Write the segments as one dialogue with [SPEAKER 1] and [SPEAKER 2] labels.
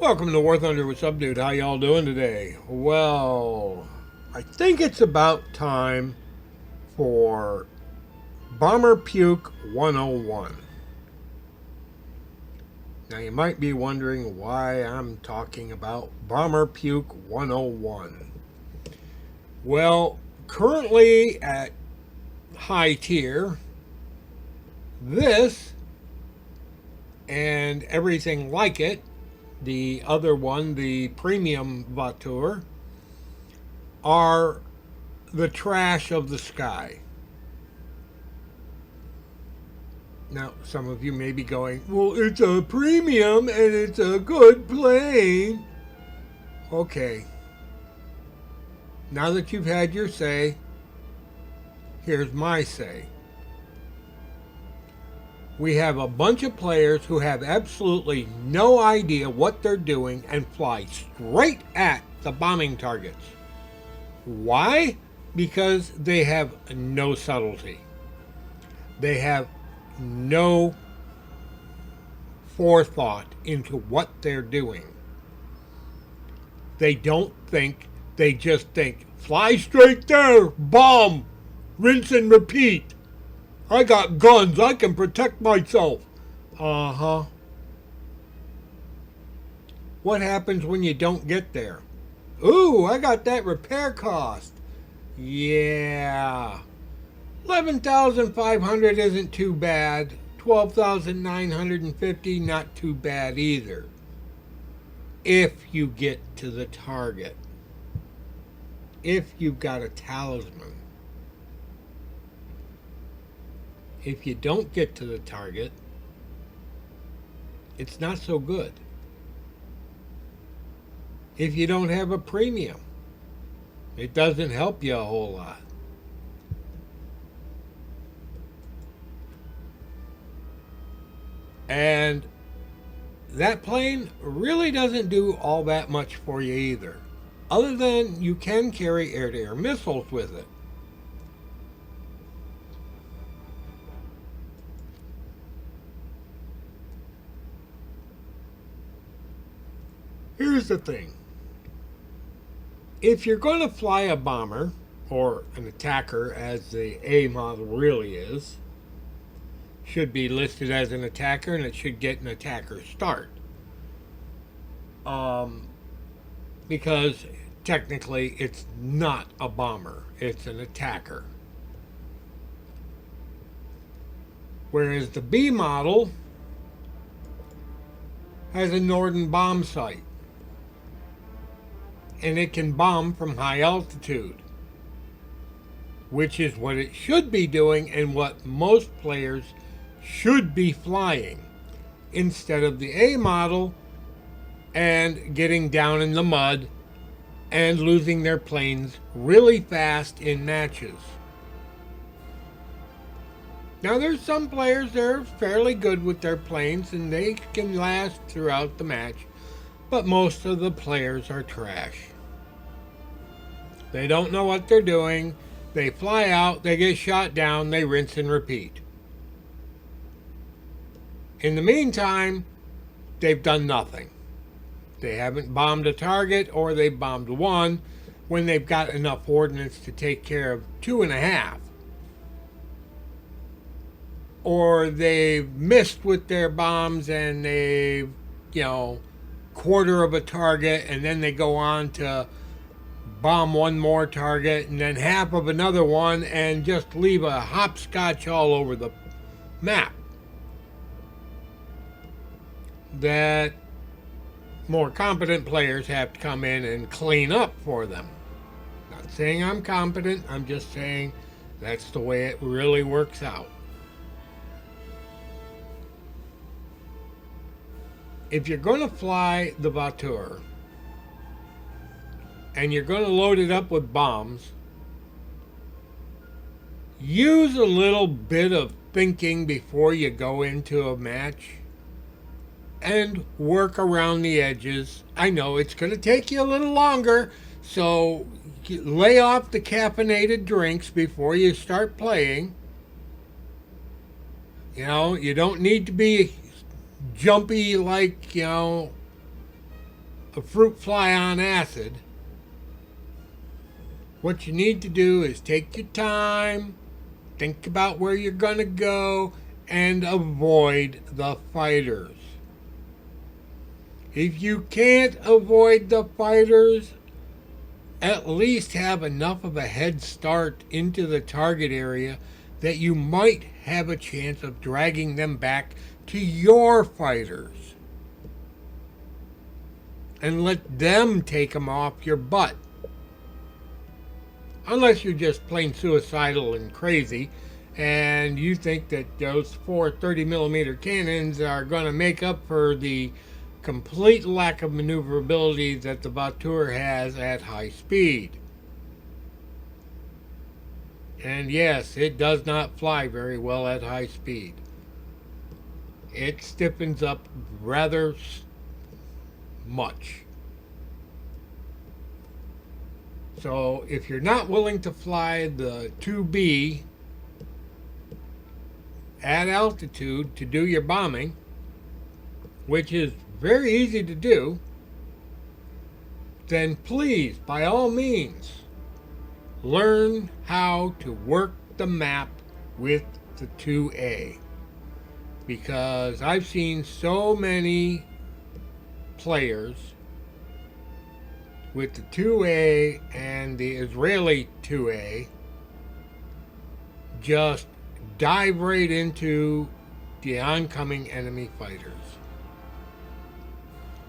[SPEAKER 1] Welcome to War Thunder with Subdude. How y'all doing today? Well, I think it's about time for Bomber Puke 101. Now you might be wondering why I'm talking about Bomber Puke 101. Well, currently at high tier, this and everything like it, the other one, the premium Vautour, are the trash of the sky. Now, some of you may be going, well, it's a premium and it's a good plane. Okay. Now that you've had your say, here's my say. We have a bunch of players who have absolutely no idea what they're doing and fly straight at the bombing targets. Why? Because they have no subtlety. They have no forethought into what they're doing. They don't think, they just think, fly straight there, bomb, rinse and repeat. I got guns, I can protect myself. Uh-huh. What happens when you don't get there? Ooh, I got that repair cost. Yeah. 11,500 isn't too bad. 12,950 not too bad either. If you get to the target. If you've got a talisman. If you don't get to the target, it's not so good. If you don't have a premium, it doesn't help you a whole lot. And that plane really doesn't do all that much for you either, other than you can carry air-to-air missiles with it. Here's the thing. If you're going to fly a bomber, or an attacker as the A model really is, should be listed as an attacker and it should get an attacker start. Because technically it's not a bomber, it's an attacker. Whereas the B model has a Norden bomb sight. And it can bomb from high altitude, which is what it should be doing and what most players should be flying, instead of the A model and getting down in the mud and losing their planes really fast in matches. Now there's some players that are fairly good with their planes and they can last throughout the match, but most of the players are trash. They don't know what they're doing. They fly out, they get shot down, they rinse and repeat. In the meantime, they've done nothing. They haven't bombed a target, or they've bombed one when they've got enough ordnance to take care of 2.5. Or they've missed with their bombs and they've, quarter of a target, and then they go on to bomb one more target and then half of another one and just leave a hopscotch all over the map. That more competent players have to come in and clean up for them. Not saying I'm competent, I'm just saying that's the way it really works out. If you're going to fly the Vautour and you're going to load it up with bombs, use a little bit of thinking before you go into a match and work around the edges. I know it's going to take you a little longer, so lay off the caffeinated drinks before you start playing. You don't need to be jumpy like, a fruit fly on acid, what you need to do is take your time, think about where you're going to go, and avoid the fighters. If you can't avoid the fighters, at least have enough of a head start into the target area that you might have a chance of dragging them back to your fighters and let them take them off your butt. Unless you're just plain suicidal and crazy and you think that those 4 30mm cannons are going to make up for the complete lack of maneuverability that the Vautour has at high speed. And yes, it does not fly very well at high speed. It stiffens up rather much. So if you're not willing to fly the 2B at altitude to do your bombing, which is very easy to do, then please, by all means, learn how to work the map with the 2A. Because I've seen so many players with the 2A and the Israeli 2A just dive right into the oncoming enemy fighters.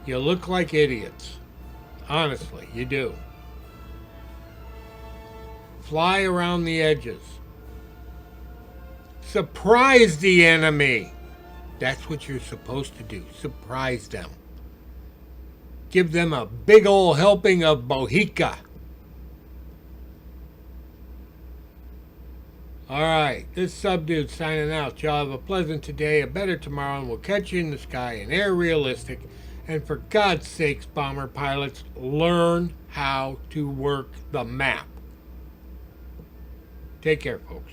[SPEAKER 1] You look like idiots. Honestly, you do. Fly around the edges. Surprise the enemy. That's what you're supposed to do. Surprise them. Give them a big old helping of Bohica. Alright, this Subdude signing out. Y'all have a pleasant today, a better tomorrow, and we'll catch you in the sky in Air Realistic. And for God's sakes, bomber pilots, learn how to work the map. Take care, folks.